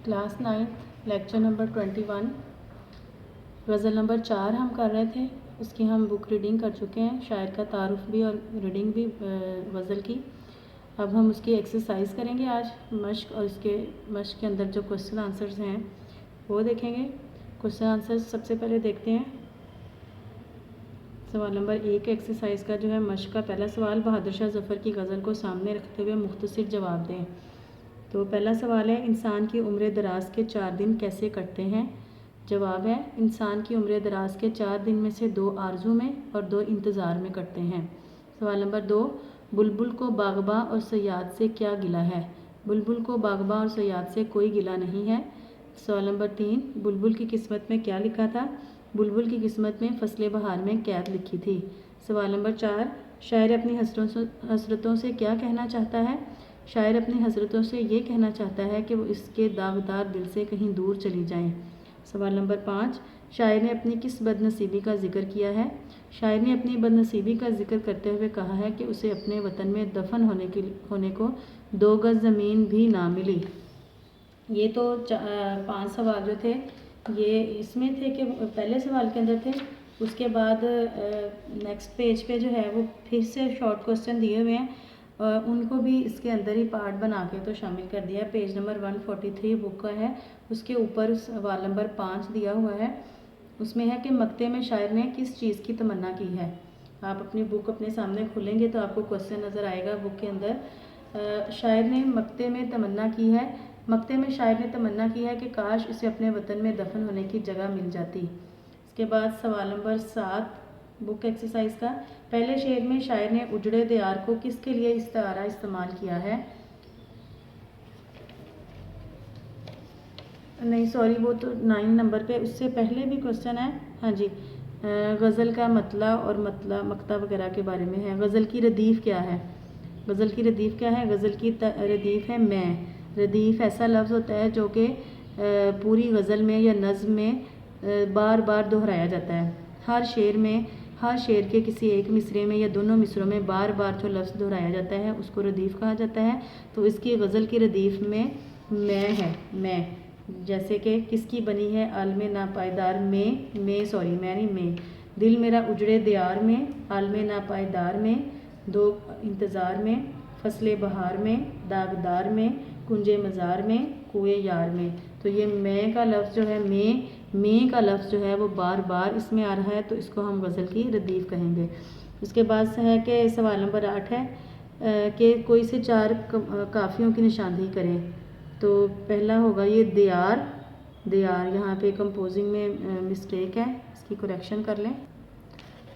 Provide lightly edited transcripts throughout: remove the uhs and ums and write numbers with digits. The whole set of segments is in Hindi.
क्लास 9 लेक्चर नंबर 21 गज़ल नंबर 4 हम कर रहे थे। उसकी हम बुक रीडिंग कर चुके हैं, शायर का तारुफ भी और रीडिंग भी गज़ल की। अब हम उसकी एक्सरसाइज करेंगे आज मश्क, और इसके मश्क के अंदर जो क्वेश्चन आंसर्स हैं वो देखेंगे। क्वेश्चन आंसर्स सबसे पहले देखते हैं। सवाल नंबर 1 एक्सरसाइज का जो है मश्क का पहला सवाल, बहादुर शाह ज़फ़र की गज़ल को सामने रखते हुए मुख्तसर जवाब दें। तो पहला सवाल है, इंसान की उम्र दराज के 4 दिन कैसे कटते हैं। जवाब है, इंसान की उम्र दराज के 4 दिन में से 2 आरजू में और 2 इंतज़ार में कटते हैं। सवाल नंबर 2, बुलबुल को बागबा और सयाद से क्या गिला है। बुलबुल को बागबा और सयाद से कोई गिला नहीं है। सवाल नंबर 3, बुलबुल की किस्मत में क्या लिखा था। बुलबुल की किस्मत में फसले बहार में कैद लिखी थी। सवाल नंबर 4, शायर अपनी हसरतों से क्या कहना चाहता है। शायर अपनी हसरतों से ये कहना चाहता है कि वो इसके दागदार दिल से कहीं दूर चली जाएं। सवाल नंबर 5, शायर ने अपनी किस बदनसीबी का जिक्र किया है। शायर ने अपनी बदनसीबी का जिक्र करते हुए कहा है कि उसे अपने वतन में दफन होने को 2 गज़ ज़मीन भी ना मिली। ये तो 5 सवाल जो थे ये इसमें थे कि पहले सवाल के अंदर थे। उसके बाद नेक्स्ट पेज पे जो है वो फिर से शॉर्ट क्वेश्चन दिए हुए हैं, उनको भी इसके अंदर ही पार्ट बना के तो शामिल कर दिया। पेज नंबर 143 बुक का है, उसके ऊपर सवाल नंबर 5 दिया हुआ है। उसमें है कि मक्ते में शायर ने किस चीज़ की तमन्ना की है। आप अपनी बुक अपने सामने खोलेंगे तो आपको क्वेश्चन नज़र आएगा बुक के अंदर। शायर ने मक्ते में तमन्ना की है। मक्ते में शायर ने तमन्ना की है कि काश उसे अपने वतन में दफन होने की जगह मिल जाती। इसके बाद सवाल नंबर 7 बुक एक्सरसाइज का, पहले शेर में शायर ने उजड़े दियार को किसके लिए इस्तारा इस्तेमाल किया है। नहीं सॉरी, वो तो 9 नंबर पे, उससे पहले भी क्वेश्चन है। हाँ जी, गज़ल का मतला और मक्ता वगैरह के बारे में है। गज़ल की रदीफ़ क्या है। गज़ल की रदीफ़ क्या है। गज़ल की रदीफ़ है मैं। रदीफ़ ऐसा लफ्ज़ होता है जो कि पूरी गज़ल में या नज़्म में बार बार दोहराया जाता है। हर शेर के किसी एक मिसरे में या दोनों मिसरों में बार बार जो लफ्ज़ दोहराया जाता है उसको रदीफ़ कहा जाता है। तो इसकी गज़ल की रदीफ़ में मैं है। मैं जैसे कि किसकी बनी है, आलमे नापायदार में दिल मेरा उजड़े दियार में, आलमे नापायदार में, दो इंतज़ार में, फसले बहार में, दागदार में, कुंजे मज़ार में, कुएं यार में। तो ये मैं का लफ्ज़ जो है, मैं का लफ्ज़ जो है वो बार बार इसमें आ रहा है, तो इसको हम गज़ल की रदीफ़ कहेंगे। उसके बाद है कि सवाल नंबर 8 है कि कोई से 4 काफ़ियों की निशानदेही करें। तो पहला होगा ये दियार। यहाँ पे कंपोजिंग में मिस्टेक है, इसकी करेक्शन कर लें।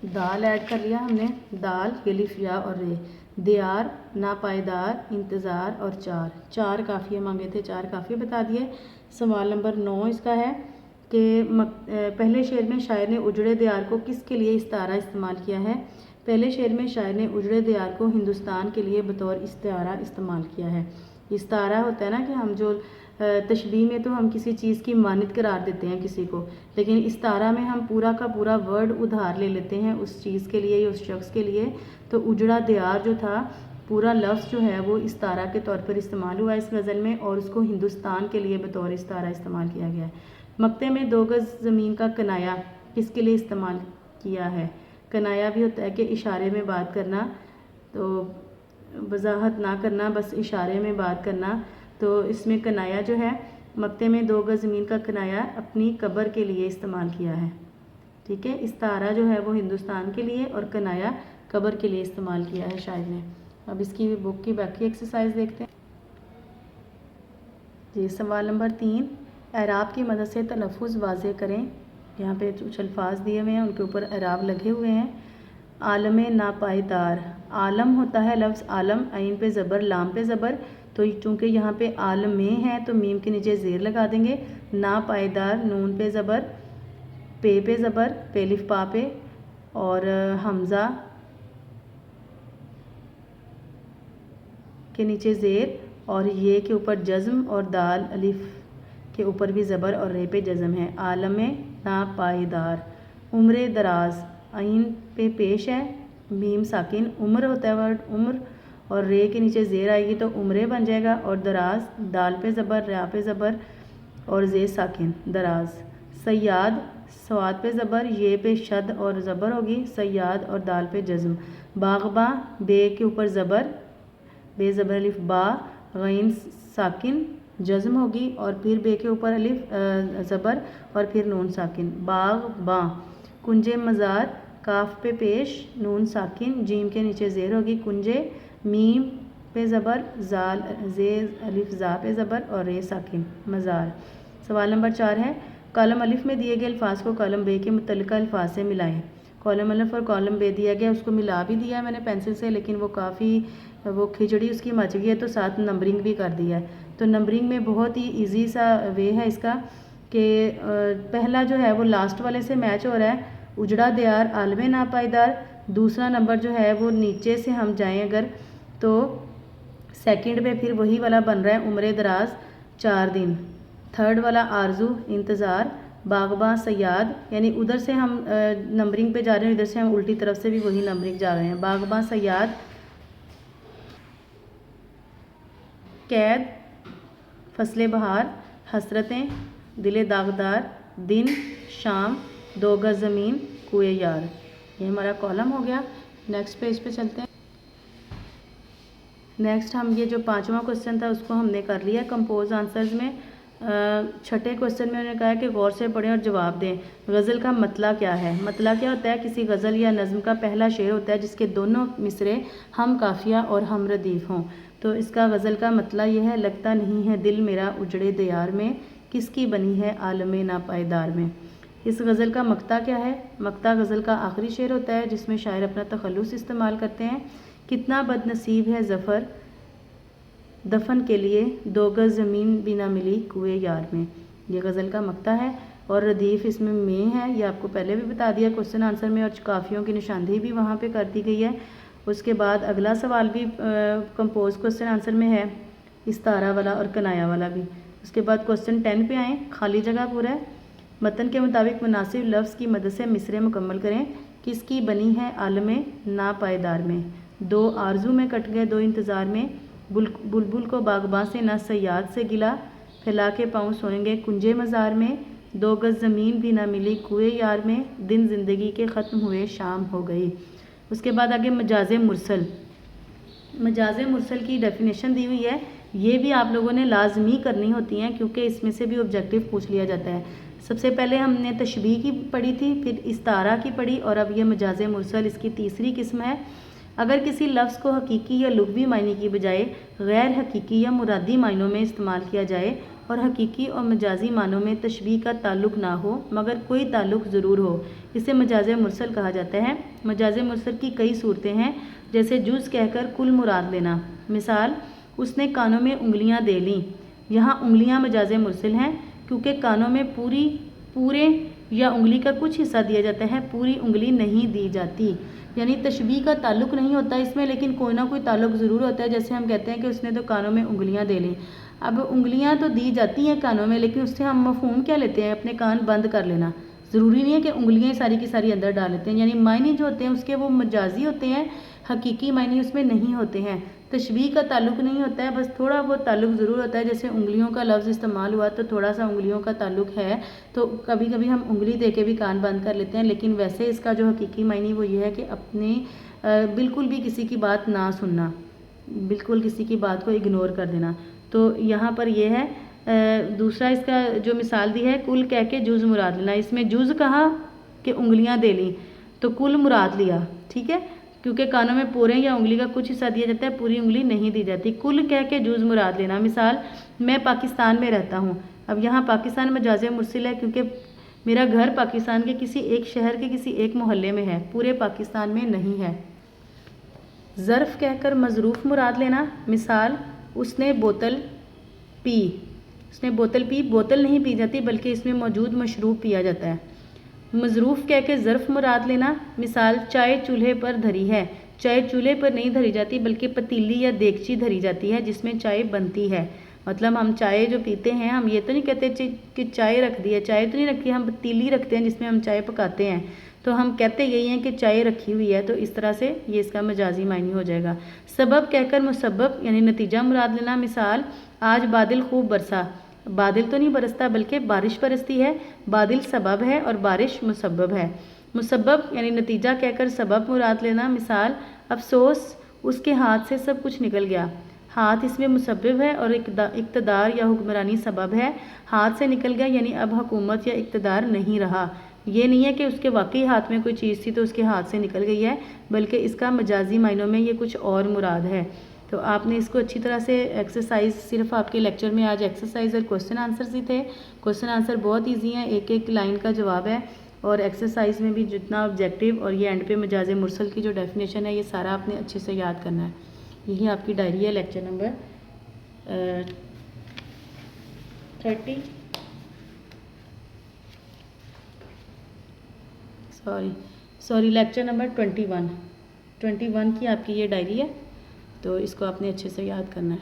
दाल ऐड कर लिया हमने, दाल, अलिफ, या और रे। दियार, नापायदार, इंतज़ार और 4 काफ़िए मांगे थे, 4 काफ़िए बता दिए। सवाल नंबर 9 इसका है कि पहले शेर में शायर ने उजड़े दियार को किसके लिए इस्तारा इस्तेमाल किया है। पहले शेर में शायर ने उजड़े दियार को हिंदुस्तान के लिए बतौर इस्तारा इस्तेमाल किया है। इस्तारा होता है ना कि हम जो तशबीह में तो हम किसी चीज़ की मानित करार देते हैं किसी को, लेकिन इस्तारा में हम पूरा का पूरा वर्ड उधार ले लेते हैं उस चीज़ के लिए या उस शख्स के लिए। तो उजड़ा दियार जो था, पूरा लफ्ज़ जो है वो इस्तारा के तौर पर इस्तेमाल हुआ इस गज़ल में, और उसको हिंदुस्तान के लिए बतौर इस्तारा इस्तेमाल किया गया है। मक्ते में 2 गज़ ज़मीन का कनाया किसके लिए इस्तेमाल किया है। कनाया भी होता है कि इशारे में बात करना, तो वजाहत ना करना, बस इशारे में बात करना। तो इसमें कनाया जो है, मक्ते में 2 गज़ ज़मीन का कनाया अपनी कब्र के लिए इस्तेमाल किया है। ठीक है, इस्तारा जो है वो हिंदुस्तान के लिए और कनाया कब्र के लिए इस्तेमाल किया है शायर ने। अब इसकी बुक की बाकी एक्सरसाइज देखते हैं जी। सवाल नंबर 3, एराब की मदद से तलफ़ुज़ वाज़े करें। यहाँ पे कुछ अल्फाज दिए हुए हैं, उनके ऊपर एराब लगे हुए हैं। आलम नापायदार, आलम होता है लफ्ज़ आलम, आइन पे ज़बर, लाम पे ज़बर। तो चूँकि यहाँ पे आलम में है तो मीम के नीचे ज़ेर लगा देंगे। नापायदार, नून पे ज़बर, पे ज़बर, पेलिफ पा पे, और हमज़ा के नीचे ज़ेर, और ये के ऊपर जज़्म, और दाल अलिफ के ऊपर भी ज़बर और रे पे जज़्म है। आलम नापायदार। उम्र दराज, आइन पे पेश है, मीम साकिन, उम्र होता है वर्ड उम्र, और रे के नीचे ज़ेर आएगी तो उम्रे बन जाएगा, और दराज, दाल पे ज़बर, रा पे ज़बर, और जे साकिन दराज। सयाद स्वाद पे ज़बर, ये पे शद और ज़बर होगी, सयाद और दाल पे जज़म। बागबा बे के ऊपर ज़बर, बे ज़बर अलिफ बा, गैन साकिन जज़म होगी और फिर बे के ऊपर अलिफ ज़बर और फिर नून साकिन। बाग बा। कुंजे मज़ार काफ पे पेश, नून साकिन, जीम के नीचे ज़ेर होगी, कुंजे। मीम पे ज़बर, जाल जे अलिफ ज़ा पे ज़बर और रे साकिन मज़ार। सवाल नंबर 4 है, कॉलम अलिफ में दिए गए अल्फाज को कॉलम बे के मुतल्लिका अल्फाज से मिलाएं। कॉलम अलिफ और कॉलम बे दिया गया, उसको मिला भी दिया है मैंने पेंसिल से, लेकिन वो काफ़ी वो खिचड़ी उसकी मच गई है, तो साथ नंबरिंग भी कर दिया है। तो नंबरिंग में बहुत ही ईजी सा वे है इसका कि पहला जो है वो लास्ट वाले से मैच हो रहा है, उजड़ा दियार आलमे नापायदार। दूसरा नंबर जो है वो नीचे से हम जाएं अगर तो सेकंड पे फिर वही वाला बन रहा है, उम्र दराज 4 दिन। थर्ड वाला आरजू इंतज़ार, बागबा सयाद, यानी उधर से हम नंबरिंग पे जा रहे हैं, इधर से हम उल्टी तरफ से भी वही नंबरिंग जा रहे हैं। बागबा सयाद, कैद, फसले बहार, हसरतें, दिले दागदार, दिन, शाम, 2 गज ज़मीन, कुए यार। ये हमारा कॉलम हो गया। नेक्स्ट पेज पे चलते हैं। नेक्स्ट हम ये जो 5वां क्वेश्चन था उसको हमने कर लिया कंपोज आंसर्स में। छठे क्वेश्चन में उन्होंने कहा है कि गौर से पढ़ें और जवाब दें। गज़ल का मतला क्या है? मतला क्या होता है? किसी गज़ल या नज़म का पहला शेर होता है जिसके दोनों मिसरे हम काफिया और हम रदीफ हों। तो इसका गज़ल का मतला यह है, लगता नहीं है दिल मेरा उजड़े दियार में, किसकी बनी है आलमे नापायदार में। इस गज़ल का मक्ता क्या है? मक्ता गज़ल का आखिरी शेर होता है जिसमें शायर अपना तखल्लुस इस्तेमाल करते हैं। कितना बदनसीब है ज़फ़र दफन के लिए, 2 गज ज़मीन भी ना मिली कुए यार में। ये गज़ल का मक्ता है और रदीफ़ इसमें में है, ये आपको पहले भी बता दिया क्वेश्चन आंसर में, और काफ़ियों की निशानदेही भी वहाँ पे कर दी गई है। उसके बाद अगला सवाल भी कंपोज क्वेश्चन आंसर में है, इस्तारा वाला और कनाया वाला भी। उसके बाद क्वेश्चन 10 पे आएँ, खाली जगह पूरा है। मतन के मुताबिक मुनासिब लफ्ज़ की मदद से मिसरे मुकम्मल करें। किसकी बनी है आलमे नापायदार में? 2 आरजू में कट गए, 2 इंतज़ार में। बुलबुल को बागबां से ना सयाद से गिला, फैला के पाँव सोएंगे कुंजे मज़ार में, 2 गज ज़मीन भी ना मिली कुए यार में, दिन ज़िंदगी के ख़त्म हुए शाम हो गई। उसके बाद आगे मजाज मुरसल। मजाज मुरसल की डेफिनेशन दी हुई है, ये भी आप लोगों ने लाजमी करनी होती हैं क्योंकि इसमें से भी ऑब्जेक्टिव पूछ लिया जाता है। सबसे पहले हमने तशबीह की पढ़ी थी, फिर इस्तारा की पढ़ी, और अब ये मजाज मुरसल इसकी तीसरी किस्म है। अगर किसी लफ्ज़ को हकीकी या लुग़वी मायने की बजाय गैर हकीकी या मुरादी मायनों में इस्तेमाल किया जाए और हकीकी और मजाजी मानों में तशबीह का ताल्लुक़ ना हो मगर कोई ताल्लुक़ ज़रूर हो, इसे मजाज मुरसल कहा जाता है। मजाज मुरसल की कई सूरतें हैं, जैसे जुज़ कहकर कुल मुराद लेना। मिसाल, उसने कानों में उंगलियां दे लीं। यहाँ उंगलियां मजाज मुरसल हैं क्योंकि कानों में पूरे या उंगली का कुछ हिस्सा दिया जाता है, पूरी उंगली नहीं दी जाती। यानी तशबीह का ताल्लुक़ नहीं होता इसमें, लेकिन कोई ना कोई ताल्लुक़ ज़रूर होता है। जैसे हम कहते हैं कि उसने तो कानों में उंगलियां दे लीं। अब उंगलियां तो दी जाती हैं कानों में, लेकिन उससे हम मफ़हूम क्या लेते हैं? अपने कान बंद कर लेना। ज़रूरी नहीं है कि उंगलियां सारी की सारी अंदर डाल लेते हैं। यानी मायने जो होते हैं उसके वो मजाजी होते हैं, हकीकी मायने उसमें नहीं होते हैं। तशबीह का ताल्लुक़ नहीं होता है, बस थोड़ा बहुत ताल्लुक़ ज़रूर होता है। जैसे उंगलियों का लफ्ज़ इस्तेमाल हुआ तो थोड़ा सा उंगलियों का ताल्लुक़ है, तो कभी कभी हम उंगली दे के भी कान बंद कर लेते हैं, लेकिन वैसे इसका जो हकीकी मायने वो ये है कि अपने बिल्कुल भी किसी की बात ना सुनना, बिल्कुल किसी की बात को इग्नोर कर देना। तो यहाँ पर यह है। दूसरा इसका जो मिसाल दी है, कुल कह के जुज़ मुराद लेना। इसमें जुज़ कहा कि उंगलियां दे ली, तो कुल मुराद लिया, ठीक है, क्योंकि कानों में पूरे या उंगली का कुछ हिस्सा दिया जाता है, पूरी उंगली नहीं दी जाती। कुल कह के जुज़ मुराद लेना। मिसाल, मैं पाकिस्तान में रहता हूँ। अब यहाँ पाकिस्तान मजाज मुरसिल है क्योंकि मेरा घर पाकिस्तान के किसी एक शहर के किसी एक मोहल्ले में है, पूरे पाकिस्तान में नहीं है। ज़र्फ़ कहकर मज़रूफ़ मुराद लेना। मिसाल, उसने बोतल पी। उसने बोतल पी, बोतल नहीं पी जाती बल्कि इसमें मौजूद मशरूब पिया जाता है। मज़रूफ़ कह के ज़र्फ़ मुराद लेना। मिसाल, चाय चूल्हे पर धरी है। चाय चूल्हे पर नहीं धरी जाती बल्कि पतीली या देगची धरी जाती है जिसमें चाय बनती है। मतलब हम चाय जो पीते हैं, हम ये तो नहीं कहते कि चाय रख दी है, चाय तो नहीं रखी, हम पतीली रखते हैं जिसमें हम चाय पकाते हैं, तो हम कहते यही हैं कि चाय रखी हुई है। तो इस तरह से ये इसका मजाजी मायने हो जाएगा। सबब कहकर मुसब्बब यानी नतीजा मुराद लेना। मिसाल, आज बादल खूब बरसा। बादल तो नहीं बरसता बल्कि बारिश बरसती है। बादल सबब है और बारिश मुसब्बब है। मुसब्बब यानी नतीजा कहकर सबब मुराद लेना। मिसाल, अफसोस उसके हाथ से सब कुछ निकल गया। हाथ इसमें मुसब्बिब है और इक़्तिदार या हुक्मरानी सबब है। हाथ से निकल गया यानी अब हुकूमत या इक़्तिदार नहीं रहा। ये नहीं है कि उसके वाकई हाथ में कोई चीज़ थी तो उसके हाथ से निकल गई है, बल्कि इसका मजाजी मायनों में ये कुछ और मुराद है। तो आपने इसको अच्छी तरह से एक्सरसाइज, सिर्फ आपके लेक्चर में आज एक्सरसाइज और क्वेश्चन आंसर ही थे। क्वेश्चन आंसर बहुत ईजी हैं, एक एक लाइन का जवाब है। और एक्सरसाइज में भी जितना ऑब्जेक्टिव और ये एंड पे मजाज मुरसल की जो डेफिनेशन है ये सारा आपने अच्छे से याद करना है। यही आपकी डायरी है lecture number 30 sorry lecture number 21 की आपकी ये डायरी है। तो इसको आपने अच्छे से याद करना है।